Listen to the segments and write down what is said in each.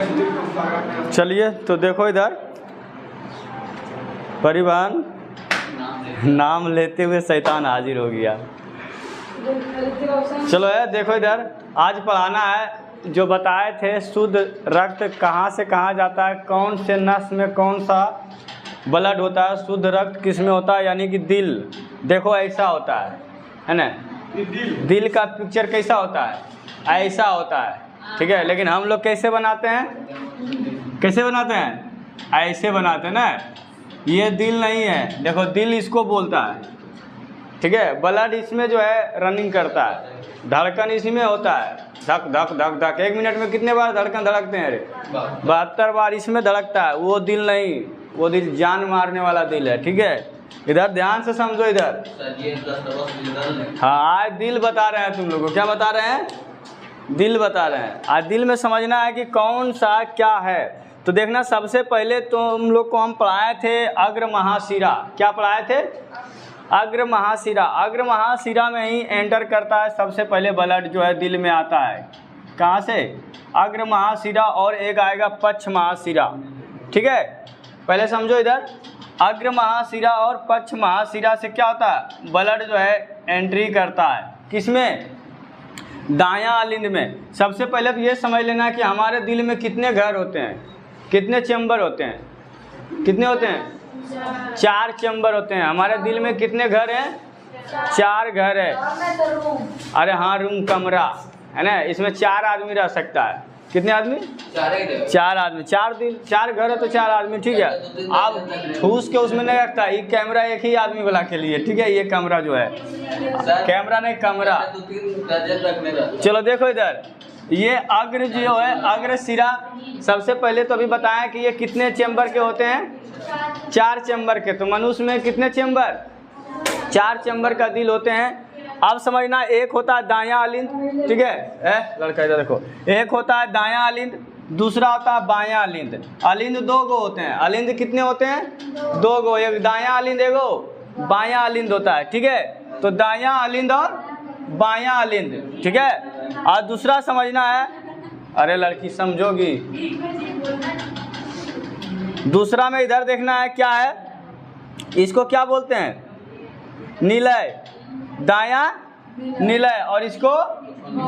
चलिए तो देखो इधर परिवहन नाम लेते हुए शैतान हाजिर हो गया। चलो है देखो इधर आज पढ़ाना है जो बताए थे शुद्ध रक्त कहाँ से कहाँ जाता है, कौन से नस में कौन सा ब्लड होता है, शुद्ध रक्त किस में होता है, यानी कि दिल। देखो ऐसा होता है ना, दिल का पिक्चर कैसा होता है, ऐसा होता है, ठीक है। लेकिन हम लोग कैसे बनाते हैं, कैसे बनाते हैं, ऐसे बनाते हैं ना। ये दिल नहीं है, देखो दिल इसको बोलता है, ठीक है। ब्लड इसमें जो है रनिंग करता है, धड़कन इसी में होता है, धक धक धक धक। 1 मिनट में कितने बार धड़कन धड़कते हैं, अरे 72 बार इसमें धड़कता है। वो दिल नहीं, वो दिल जान मारने वाला दिल है, ठीक है। इधर ध्यान से समझो इधर। हाँ आज दिल बता रहे हैं तुम लोगों को, क्या बता रहे हैं, दिल बता रहे हैं। आज दिल में समझना है कि कौन सा क्या है। तो देखना सबसे पहले तुम लोग को हम पढ़ाए थे अग्र महाशिरा। क्या पढ़ाए थे, अग्र महाशिरा। अग्र महाशिरा में ही एंटर करता है सबसे पहले ब्लड जो है दिल में आता है। कहाँ से, अग्र महाशिरा, और एक आएगा पक्ष महाशिरा, ठीक है। पहले समझो इधर अग्र महाशिरा और पक्ष महाशिरा से क्या होता है, ब्लड जो है एंट्री करता है किसमें, दायां अलिंद में। सबसे पहले तो ये समझ लेना कि हमारे दिल में कितने घर होते हैं, कितने चैम्बर होते हैं, कितने होते हैं, 4 चैम्बर होते हैं। हमारे दिल में कितने घर हैं, 4 घर है। अरे हाँ रूम, कमरा है ना, इसमें 4 आदमी रह सकता है। कितने आदमी, 4 आदमी। 4 दिल, 4 घर है तो 4 आदमी, ठीक है। आप ठूस के उसमें नहीं रखता, ये कैमरा एक ही आदमी वाला के लिए, ठीक है। ये कैमरा जो है, कैमरा नहीं कमरा। चलो देखो इधर ये अग्र जो है, अग्र शिरा, सबसे पहले तो अभी बताया कि ये कितने चैम्बर के होते हैं, 4 चैम्बर के। तो मनुष्य में कितने चैम्बर, 4 चैम्बर का दिल होते हैं। अब समझना, एक होता है दायां अलिंद, ठीक है। लड़का इधर देखो, एक होता है दायां अलिंद, दूसरा होता है बायां अलिंद। अलिंद 2 गो होते हैं। अलिंद कितने होते हैं, 2 गो, एक दायां अलिंद, एगो बायां अलिंद होता है, ठीक है। तो दायां अलिंद और बायां अलिंद, ठीक है। और दूसरा समझना है, अरे लड़की समझोगी, दूसरा में इधर देखना है क्या है, इसको क्या बोलते हैं, निलय, दायां निलय, और इसको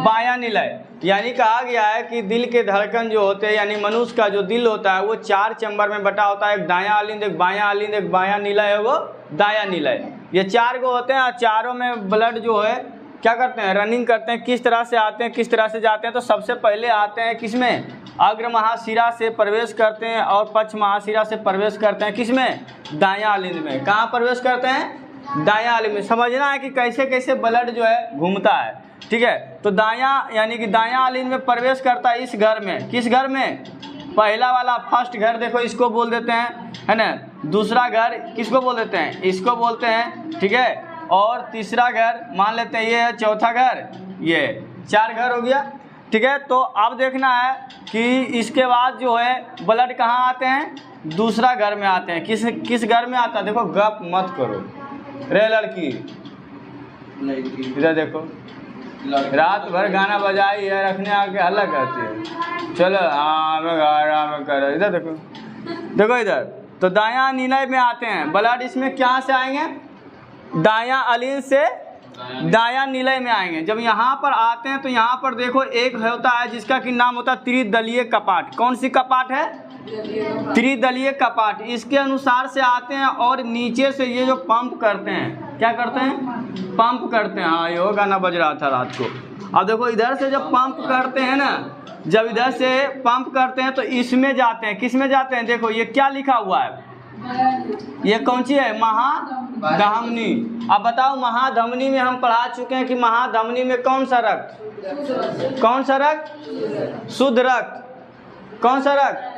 बायां निलय। यानी कहा गया है कि दिल के धड़कन जो होते हैं, यानी मनुष्य का जो दिल होता है वो 4 चैम्बर में बटा होता है। एक दायां अलिंद, एक बायां अलिंद, एक बायां निलय, वो दायां निलय। ये 4 गो होते हैं। और चारों में ब्लड जो है क्या करते हैं, रनिंग करते हैं। किस तरह से आते हैं, किस तरह से जाते हैं, तो सबसे पहले आते हैं किसमें, अग्र महाशिरा से प्रवेश करते हैं और पक्ष महाशिरा से प्रवेश करते हैं किसमें, दायां अलिंद में। कहाँ प्रवेश करते हैं, दायां अलिंद में। समझना है कि कैसे कैसे ब्लड जो है घूमता है, ठीक है। तो दायां यानी कि दायां अलिंद में प्रवेश करता है इस घर में, किस घर में, पहला वाला फर्स्ट घर देखो, इसको बोल देते हैं, है ना। दूसरा घर किसको बोल देते हैं, इसको बोलते हैं, ठीक है। और तीसरा घर मान लेते हैं ये है, चौथा घर, ये 4 घर हो गया, ठीक है। तो अब देखना है कि इसके बाद जो है ब्लड कहाँ आते हैं, दूसरा घर में आते हैं। किस घर में आता है, देखो गप मत करो रे लड़की, इधर देखो, रात भर गाना बजाई है, रखने आके हल्ला करती है। चलो हाँ मैं कर, इधर देखो, देखो इधर। तो दायां निलय में आते हैं ब्लड, इसमें क्या से आएंगे, दायां अलिंद से दायां निलय में आएंगे। जब यहाँ पर आते हैं तो यहाँ पर देखो एक होता है जिसका कि नाम होता है त्रिदलीय कपाट। कौन सी कपाट है, त्रिदलीय कपाट। इसके अनुसार से आते हैं और नीचे से ये जो पंप करते हैं, क्या करते हैं, पंप करते हैं। हाँ ये गाना बज रहा था रात को। अब देखो इधर से जब पंप करते हैं ना, जब इधर से पंप करते हैं तो इसमें जाते हैं, किस में जाते हैं, देखो ये क्या लिखा हुआ है, ये कौन सी है, महाधमनी। अब बताओ महाधमनी में हम पढ़ा चुके हैं कि महाधमनी में कौन सा रक्त, कौन सा रक्त, शुद्ध रक्त, कौन सा रक्त,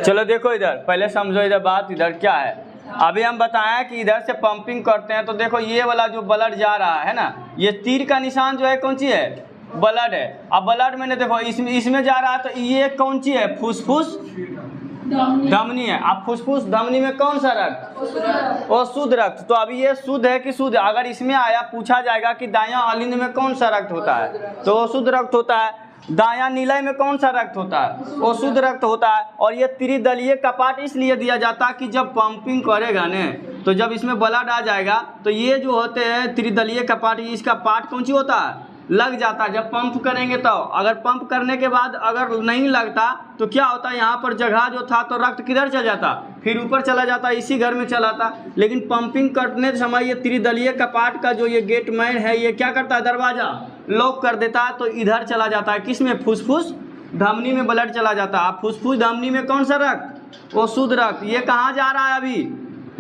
चलो देखो इधर पहले समझो इधर बात, इधर क्या है। अभी हम बताया कि इधर से पंपिंग करते हैं तो देखो ये वाला जो ब्लड जा रहा है ना, ये तीर का निशान जो है कौन सी है, ब्लड है। अब ब्लड मैंने देखो इसमें जा रहा है तो ये कौन सी है, फुसफुस, धमनी है। अब फुसफुस धमनी में कौन सा रक्त? वो शुद्ध रक्त। तो अभी ये शुद्ध है कि शुद्ध? अगर इसमें आया पूछा जाएगा कि दायां अलिंद में कौन सा रक्त होता है, तो वो शुद्ध रक्त होता है। दायां निलय में कौन सा रक्त होता है? वो शुद्ध रक्त होता है। और ये त्रिदलीय कपाट इसलिए दिया जाता है कि जब पंपिंग करेगा ने, तो जब इसमें ब्लड आ जाएगा तो ये जो होते हैं त्रिदलीय कपाट, इसका पार्ट कौन सी होता है? लग जाता है। जब पंप करेंगे तो अगर पंप करने के बाद अगर नहीं लगता तो क्या होता है, यहाँ पर जगह जो था तो रक्त किधर चला जाता? फिर ऊपर चला जाता, इसी घर में चला था। लेकिन पंपिंग करने समय ये त्रिदलीय कपाट का जो ये गेट मैन है, ये क्या करता है? दरवाजा लॉक कर देता है, तो इधर चला जाता है। किस में? फुसफुस धमनी में ब्लड चला जाता है। अब फुसफुस धमनी में कौन सा रक्त? वो शुद्ध रक्त। ये कहाँ जा रहा है अभी?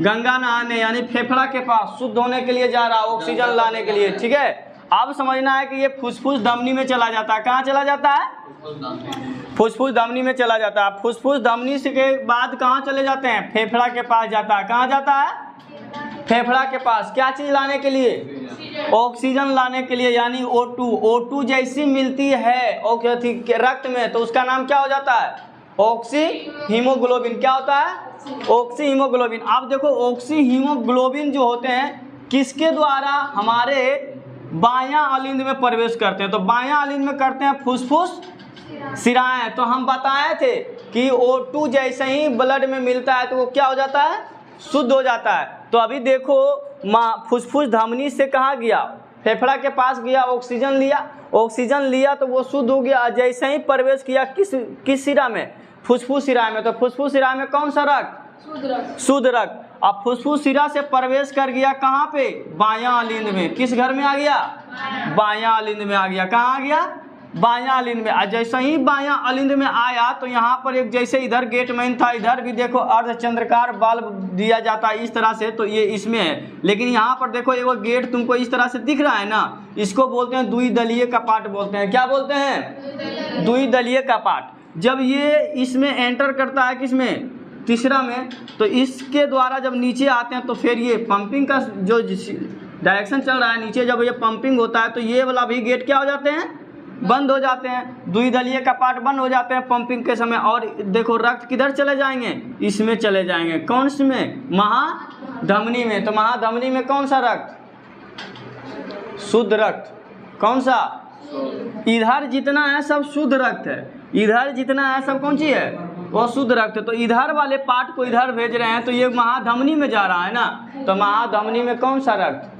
गंगा नहाने, यानी फेफड़ा के पास शुद्ध होने के लिए जा रहा है, ऑक्सीजन लाने के लिए। ठीक है, अब समझना है कि ये फुसफुस धमनी में चला जाता है। कहाँ चला जाता है? फुसफुस धमनी में चला जाता है। फुसफुस धमनी से के बाद कहाँ चले जाते हैं? फेफड़ा के पास जाता है। कहाँ जाता है? फेफड़ा के पास। क्या चीज़ लाने के लिए? ऑक्सीजन लाने के लिए, यानी O2। O2 जैसी मिलती है रक्त में तो उसका नाम क्या हो जाता है? Oxy haemoglobin. क्या होता है? Oxy haemoglobin. अब देखो, ऑक्सी हीमोग्लोबिन जो होते हैं किसके द्वारा? हमारे बायां अलिंद में प्रवेश करते हैं। तो बायां अलिंद में करते हैं फुसफुस शिराएं। तो हम बताए थे कि O2 जैसे ही ब्लड में मिलता है तो वो क्या हो जाता है? शुद्ध हो जाता है। तो अभी देखो, फुसफुस धमनी से कहाँ गया? फेफड़ा के पास गया, ऑक्सीजन लिया। ऑक्सीजन लिया तो वो शुद्ध हो गया। जैसे ही प्रवेश किया किस शिरा में? फुसफुस शिरा में। तो फुसफुस शिरा में कौन सा रक्त? शुद्ध रक्त। अब फुसफुस शिरा से प्रवेश कर गया कहाँ पे? बायां अलिंद में। किस घर में आ गया? बायां अलिंद में आ गया। कहाँ आ गया? बायां अलिंद में। जैसे ही बायां अलिंद में आया तो यहाँ पर एक, जैसे इधर गेट मैन था, इधर भी देखो अर्धचंद्राकार बल्ब दिया जाता है इस तरह से, तो ये इसमें है। लेकिन यहाँ पर देखो एगो गेट तुमको इस तरह से दिख रहा है ना, इसको बोलते हैं द्विदलीय कपाट बोलते हैं। क्या बोलते हैं? द्विदलीय कपाट। जब ये इसमें एंटर करता है, किसमें? तीसरा में, तो इसके द्वारा जब नीचे आते हैं तो फिर ये पंपिंग का जो डायरेक्शन चल रहा है नीचे, जब ये पंपिंग होता है तो ये वाला भी गेट क्या हो जाते हैं? बंद हो जाते हैं। द्विदलीय कपाट बंद हो जाते हैं पंपिंग के समय। और देखो रक्त किधर चले जाएंगे? इसमें चले जाएंगे। कौन सी में? महाधमनी में। तो महाधमनी में कौन सा रक्त? शुद्ध रक्त। कौन सा? इधर जितना है सब शुद्ध रक्त है। इधर जितना है सब कौन सी है? वो शुद्ध रक्त। तो इधर वाले पार्ट को इधर भेज रहे हैं तो ये महाधमनी में जा रहा है ना। तो महाधमनी में कौन सा रक्त?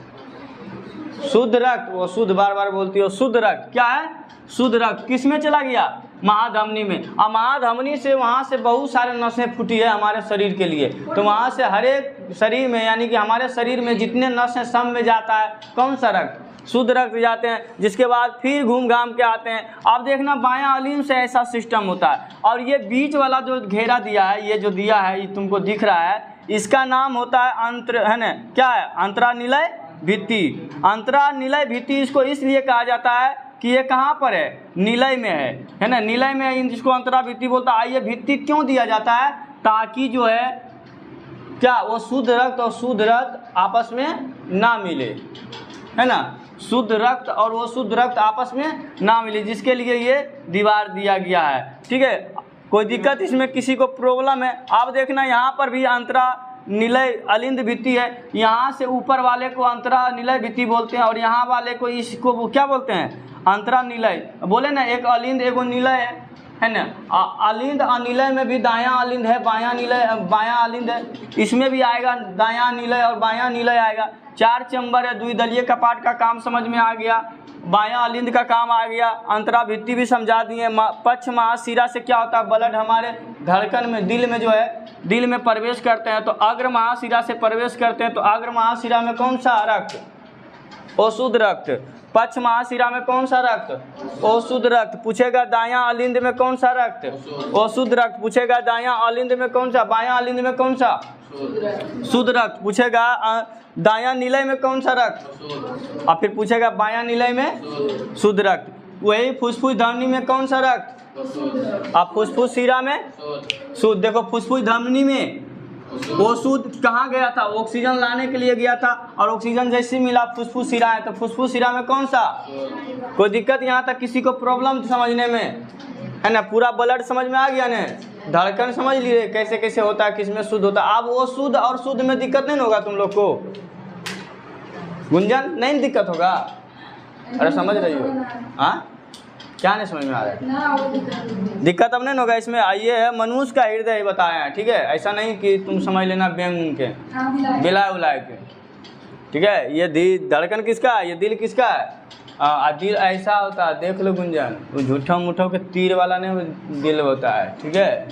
शुद्ध रक्त। वो शुद्ध, बार बार बोलती हो, शुद्ध रक्त। क्या है? शुद्ध रक्त। किस में चला गया? महाधमनी में। अब महाधमनी से वहाँ से बहुत सारे नसें फूटी है हमारे शरीर के लिए। तो वहाँ से हर एक शरीर में, यानी कि हमारे शरीर में जितने नस हैं सब में जाता है कौन सा रक्त? शुद्ध रक्त जाते हैं। जिसके बाद फिर घूम घाम के आते हैं। अब देखना, बायां अलिंद से ऐसा सिस्टम होता है। और ये बीच वाला जो घेरा दिया है, ये जो दिया है, ये तुमको दिख रहा है, इसका नाम होता है अंतर, है ना? क्या है? अंतरानिलय भित्ति। अंतरानिलय भित्ति इसको इसलिए कहा जाता है कि ये कहाँ पर है? निलय में है ना? निलय में है, जिसको अंतरा भित्ति बोलता है। ये भित्ति क्यों दिया जाता है? ताकि जो है क्या, वो शुद्ध रक्त और शुद्ध रक्त आपस में ना मिले, है ना? शुद्ध रक्त और वो शुद्ध रक्त आपस में ना मिले, जिसके लिए ये दीवार दिया गया है। ठीक है, कोई दिक्कत इसमें किसी को प्रॉब्लम है? आप देखना, यहाँ पर भी अंतरा निलय अलिंद भित्ति है। यहाँ से ऊपर वाले को अंतरा निलय भित्ति बोलते हैं और यहाँ वाले को, इसको क्या बोलते हैं? अंतरा निलय। बोले ना, एक अलिंद एगो निलय है ना? अलिंद अनिलय में भी दायां अलिंद है, बायां निलय, बायां अलिंद है। इसमें भी आएगा दायां निलय और बायां निलय आएगा। 4 चैम्बर है। द्विदलीय कपाट का काम समझ में आ गया। बायां अलिंद का काम आ गया। अंतरा भित्ति भी समझा दिए। पक्ष महाशिरा से क्या होता है? ब्लड हमारे धड़कन में, दिल में जो है, दिल में प्रवेश करते हैं। तो अग्र महाशिरा से प्रवेश करते हैं। तो अग्र महाशिरा में कौन सा रक्त? वो शुद्ध रक्त। पक्ष महाशिरा में कौन सा रक्त? वो शुद्ध रक्त। पूछेगा दायां अलिंद में कौन सा रक्त? वो शुद्ध रक्त। पूछेगा दायां अलिंद में कौन सा? बायां अलिंद में कौन सा? शुद्ध रक्त। पूछेगा दायां निलय में कौन सा रक्त? और फिर पूछेगा बायां निलय में शुद्ध रक्त। वही फुसफुस धमनी में कौन सा रक्त? अब फुसफुस शिरा में शुद्ध। देखो, फुसफुस धमनी में वो शुद्ध कहाँ गया था? ऑक्सीजन लाने के लिए गया था। और ऑक्सीजन जैसे मिला फुसफुस शिरा है, तो फुसफुस शिरा में कौन सा? कोई दिक्कत यहाँ तक किसी को प्रॉब्लम समझने में, है ना? पूरा ब्लड समझ में आ गया ना? धड़कन समझ लिए कैसे कैसे होता है, किसमें शुद्ध होता है। अब वो शुद्ध और शुद्ध में दिक्कत नहीं होगा तुम लोग को, गुंजन नहीं दिक्कत होगा? अरे समझ रही हो? हाँ, क्या नहीं समझ में आ रहा है? दिक्कत अब नहीं होगा इसमें। आइए है मनुष्य का हृदय बताया है, ठीक है, ऐसा नहीं कि तुम समझ लेना व्यंग के बिलाए उलाए के, ठीक है। ये धड़कन किसका है, ये दिल किसका है? दिल ऐसा होता है, देख लो गुंजन, वो झूठा मुठा के तीर वाला नहीं, वो दिल होता है, ठीक है।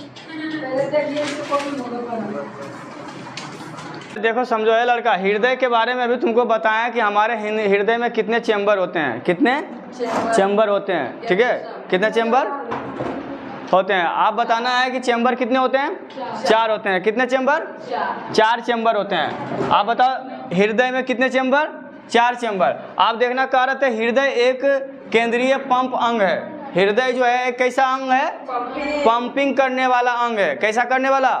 देखो समझो है लड़का, हृदय के बारे में अभी तुमको बताया कि हमारे हृदय में कितने चैम्बर होते हैं, कितने चैम्बर होते हैं, ठीक है, कितने चैम्बर होते हैं। आप बताना है कि चैम्बर कितने होते हैं? 4 होते हैं। कितने चैम्बर? 4 चैम्बर होते हैं। आप बताओ हृदय में कितने चैम्बर? 4 चैम्बर। आप देखना कह रहे थे हृदय एक केंद्रीय पंप अंग है। हृदय जो है एक कैसा अंग है? पंपिंग करने वाला अंग है। कैसा करने वाला?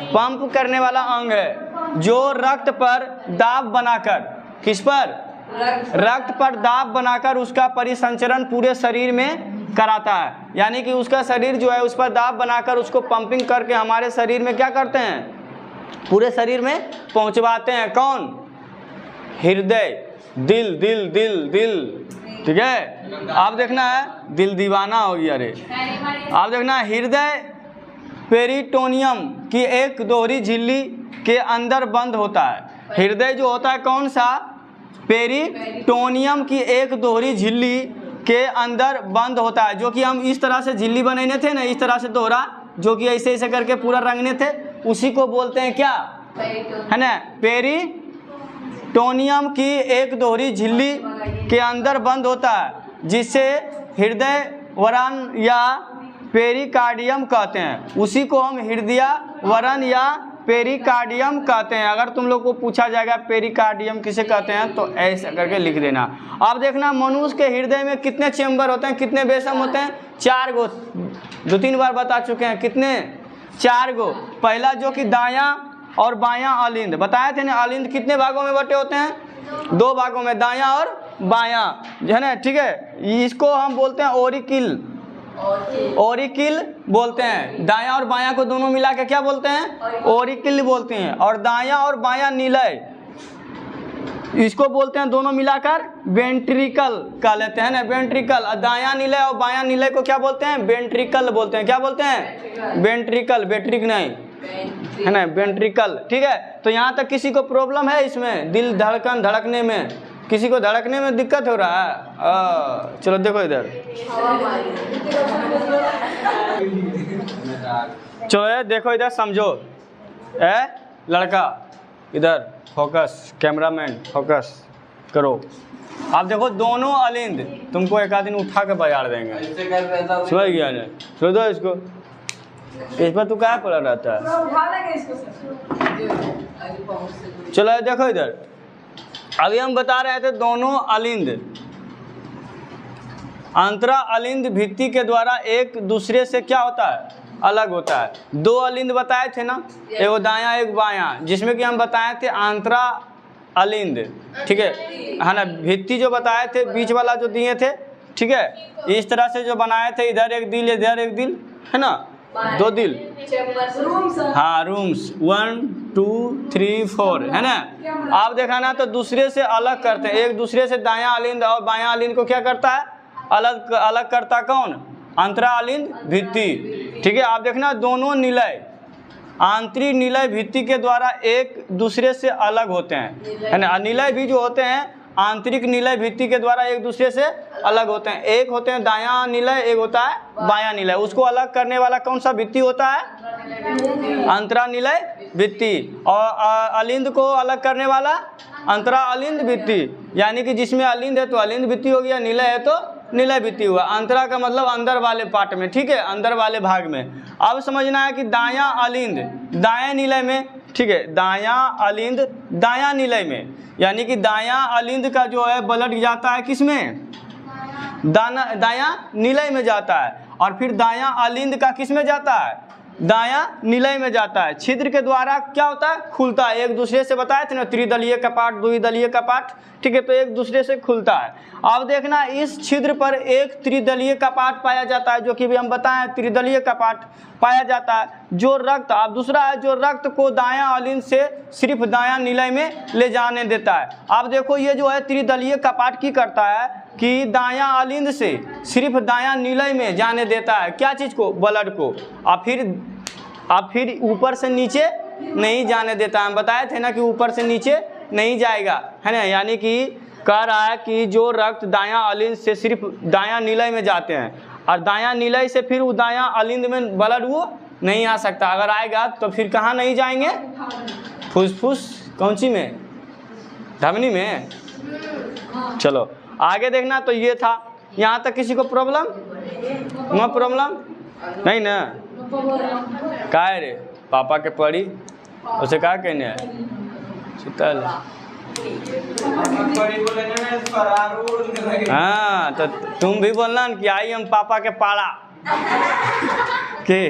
पंप करने वाला अंग है, जो रक्त पर दाब बनाकर, किस पर? रक्त पर दाब बनाकर उसका परिसंचरण पूरे शरीर में कराता है। यानी कि उसका शरीर जो है उस पर दाब बनाकर उसको पंपिंग करके हमारे शरीर में क्या करते हैं? पूरे शरीर में पहुंचवाते हैं। कौन? हृदय, दिल दिल दिल दिल, ठीक है। आप देखना है, दिल दीवाना हो गया रे। आप देखना हृदय पेरिटोनियम की एक दोहरी झिल्ली के अंदर बंद होता है। हृदय जो होता है कौन सा? पेरिटोनियम की एक दोहरी झिल्ली के अंदर बंद होता है, जो कि हम इस तरह से झिल्ली बनाने थे ना, इस तरह से दोहरा, जो कि ऐसे ऐसे करके पूरा रंगने थे, उसी को बोलते हैं क्या, है ना, पेरिटोनियम की एक दोहरी झिल्ली के अंदर बंद होता है, जिसे हृदय वरण या पेरिकार्डियम कहते हैं। उसी को हम हृदय वरण या पेरिकार्डियम कहते हैं। अगर तुम लोग को पूछा जाएगा पेरिकार्डियम किसे कहते हैं तो ऐसा करके लिख देना। अब देखना मनुष्य के हृदय में कितने चैम्बर होते हैं, कितने बेसम होते हैं? 4 गो। 2-3 बार बता चुके हैं। कितने? 4 गो। पहला जो कि दायां और बायां अलिंद बताए थे ना। अलिंद कितने भागों में बटे होते हैं? 2 भागों में, दायां और बायां, है ना, ठीक है। इसको हम बोलते हैं ओरिकिल, ओरिकिल बोलते हैं। दायां और बायां को दोनों मिला के क्या बोलते हैं? ओरिकिल बोलते हैं। और दायां और बायां निलय, इसको बोलते हैं दोनों मिलाकर वेंट्रिकल कह लेते हैं ना, वेंट्रिकल। दायां निलय और बायां निलय को क्या बोलते हैं? वेंट्रिकल बोलते हैं। क्या बोलते हैं? वेंट्रिकल, वेट्रिक नहीं, है ना, वेंट्रिकल, ठीक है। तो यहाँ तक किसी को प्रॉब्लम है इसमें? दिल धड़कन धड़कने में किसी को धड़कने में दिक्कत हो रहा है? चलो देखो इधर, चलो देखो इधर, समझो लड़का, इधर फोकस, कैमरामैन फोकस करो। आप देखो दोनों अलिंद तुमको एक आध दिन उठा के बाजार देंगे, समझ गया ना? छोड़ दो इसको, इस पर तू क्या पड़ा रहता है? चलो देखो इधर, अभी हम बता रहे थे दोनों अलिंद अंतरा अलिंद भित्ति के द्वारा एक दूसरे से क्या होता है? अलग होता है। 2 अलिंद बताए थे ना, एक दायां एक बायां, जिसमें कि हम बताए थे अंतरा अलिंद, ठीक है ना। भित्ति जो बताए थे बीच वाला जो दिए थे, ठीक है, इस तरह से जो बनाए थे, इधर एक दिल इधर एक दिल, है ना, 2 दिल, हाँ रूम्स, 1 2 3 4, है ना। आप देखा ना तो दूसरे से अलग करते हैं, एक दूसरे से दायां अलिंद और बायां अलिंद को क्या करता है? अलग अलग करता कौन? अंतरा अलिंद भित्ति, ठीक है। आप देखना दोनों निलय आंतरिक निलय भित्ति के द्वारा एक दूसरे से अलग होते हैं, है ना। निलय भी जो होते हैं आंतरिक निलय भित्ति के द्वारा एक दूसरे से अलग होते हैं। एक होते हैं दायां निलय, एक होता है बायां निलय। उसको अलग करने वाला कौन सा भित्ति होता है? अंतरा निलय भित्ति। और अलिंद को अलग करने वाला अंतरा अलिंद भित्ति, यानी कि जिसमें अलिंद है तो अलिंद भित्ति हो गया, निलय है तो निलय भित्ति हुआ। अंतरा का मतलब अंदर वाले पार्ट में, ठीक है, अंदर वाले भाग में। अब समझना है कि दायां अलिंद दायां निलय में, ठीक है, दायां अलिंद दायां निलय में, यानी कि दायां अलिंद का जो है ब्लड जाता है किसमें? दायां निलय में जाता है। और फिर दायां अलिंद का किस में जाता है? दायां निलय में जाता है। छिद्र के द्वारा क्या होता है? खुलता है। एक दूसरे से बताए थे ना, त्रिदलीय कपाट, द्विदलीय कपाट, ठीक है, तो एक दूसरे से खुलता है। अब देखना इस छिद्र पर एक त्रिदलीय कपाट पाया जाता है, जो कि भी हम बताएं त्रिदलीय कपाट पाया जाता है। जो रक्त, अब दूसरा है जो रक्त को दायां अलिंद से सिर्फ दायां निलय में ले जाने देता है। अब देखो ये जो है त्रिदलीय कपाट की करता है कि दायां अलिंद से सिर्फ दायां निलय में जाने देता है, क्या चीज़ को, ब्लड को। अब फिर ऊपर से नीचे नहीं जाने देता है। हम बताए थे ना कि ऊपर से नीचे नहीं जाएगा, है ना। यानी कि कह रहा है कि जो रक्त दायां अलिंद से सिर्फ दायां निलय में जाते हैं और दायां निलय से फिर वो दायां अलिंद में ब्लड वो नहीं आ सकता। अगर आएगा तो फिर कहाँ नहीं जाएंगे, फुसफुस कौन सी में, धमनी में। चलो आगे देखना, तो ये था। यहाँ तक किसी को प्रॉब्लम, नो प्रॉब्लम नहीं ना। का है रे पापा के पड़ी उसे क्या कहने है, सुतल। हाँ तो तुम भी बोलना कि आई हम पापा के पाड़ा के।